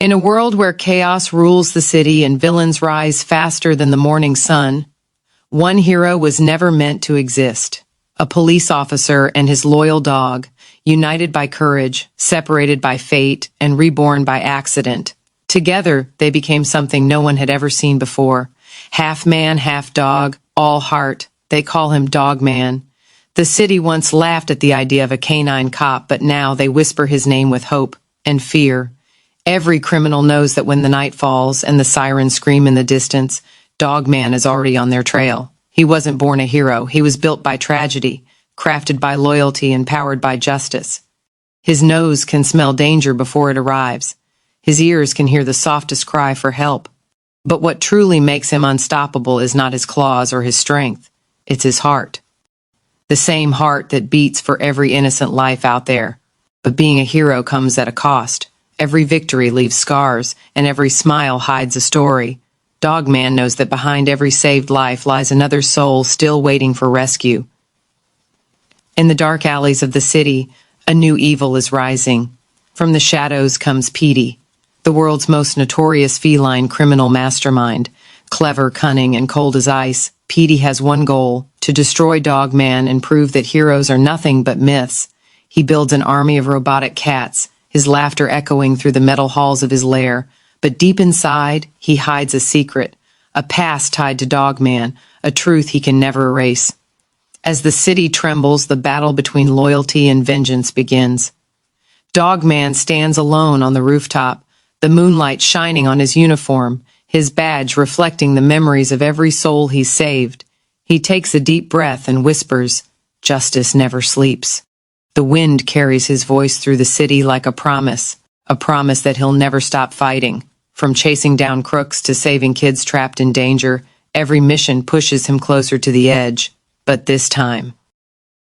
In a world where chaos rules the city and villains rise faster than the morning sun, one hero was never meant to exist. A police officer and his loyal dog, united by courage, separated by fate, and reborn by accident. Together, they became something no one had ever seen before. Half man, half dog, all heart. They call him Dog Man. The city once laughed at the idea of a canine cop, but now they whisper his name with hope and fear. Every criminal knows that when the night falls and the sirens scream in the distance, Dog Man is already on their trail. He wasn't born a hero. He was built by tragedy, crafted by loyalty, and powered by justice. His nose can smell danger before it arrives. His ears can hear the softest cry for help. But what truly makes him unstoppable is not his claws or his strength. It's his heart. The same heart that beats for every innocent life out there. But being a hero comes at a cost. Every victory leaves scars, and every smile hides a story. Dog Man knows that behind every saved life lies another soul still waiting for rescue. In the dark alleys of the city, a new evil is rising. From the shadows comes Petey, the world's most notorious feline criminal mastermind. Clever, cunning, and cold as ice, Petey has one goal: to destroy Dog Man and prove that heroes are nothing but myths. He builds an army of robotic cats, his laughter echoing through the metal halls of his lair. But deep inside, he hides a secret, a past tied to Dog Man, a truth he can never erase. As the city trembles, the battle between loyalty and vengeance begins. Dog Man stands alone on the rooftop, the moonlight shining on his uniform, his badge reflecting the memories of every soul he's saved. He takes a deep breath and whispers, "Justice never sleeps." The wind carries his voice through the city like a promise that he'll never stop fighting. From chasing down crooks to saving kids trapped in danger, every mission pushes him closer to the edge. But this time,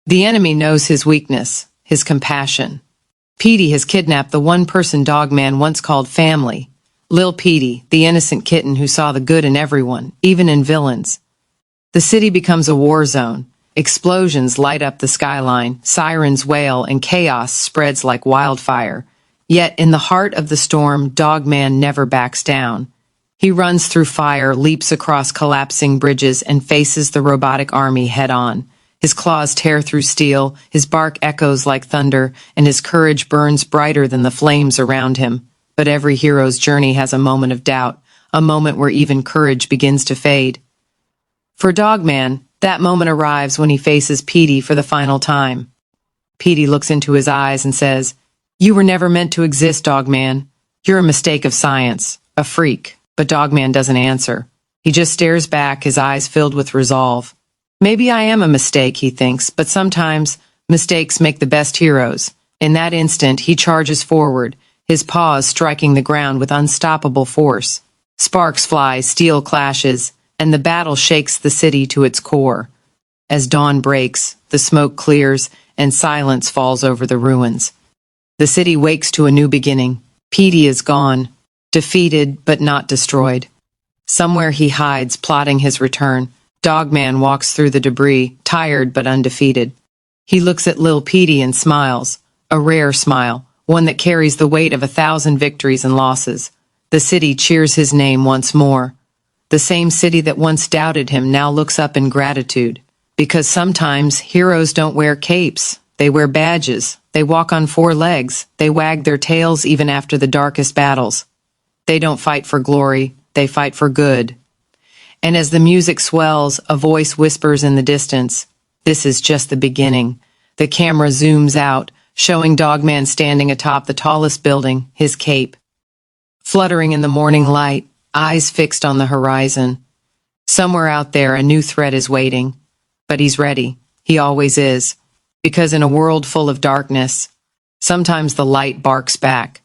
the enemy knows his weakness, his compassion. Petey has kidnapped the one person Dog Man once called family. Lil Petey, the innocent kitten who saw the good in everyone, even in villains. The city becomes a war zone. Explosions light up the skyline, sirens wail, and chaos spreads like wildfire. Yet, in the heart of the storm, Dog Man never backs down. He runs through fire, leaps across collapsing bridges, and faces the robotic army head-on. His claws tear through steel, his bark echoes like thunder, and his courage burns brighter than the flames around him. But every hero's journey has a moment of doubt, a moment where even courage begins to fade. For Dog Man, that moment arrives when he faces Petey for the final time. Petey looks into his eyes and says, "You were never meant to exist, Dog Man. You're a mistake of science, a freak." But Dog Man doesn't answer. He just stares back, his eyes filled with resolve. Maybe I am a mistake, he thinks, but sometimes mistakes make the best heroes. In that instant, he charges forward, his paws striking the ground with unstoppable force. Sparks fly, steel clashes, and the battle shakes the city to its core. As dawn breaks, the smoke clears, and silence falls over the ruins. The city wakes to a new beginning. Petey is gone, defeated but not destroyed. Somewhere he hides, plotting his return. Dog Man walks through the debris, tired but undefeated. He looks at Lil Petey and smiles, a rare smile, one that carries the weight of 1,000 victories and losses. The city cheers his name once more. The same city that once doubted him now looks up in gratitude. Because sometimes heroes don't wear capes, they wear badges. They walk on 4 legs. They wag their tails even after the darkest battles. They don't fight for glory, they fight for good. And as the music swells, a voice whispers in the distance, "This is just the beginning." The camera zooms out, showing Dog Man standing atop the tallest building, his cape fluttering in the morning light, eyes fixed on the horizon. Somewhere out there, a new threat is waiting. But he's ready. He always is. Because in a world full of darkness, sometimes the light barks back.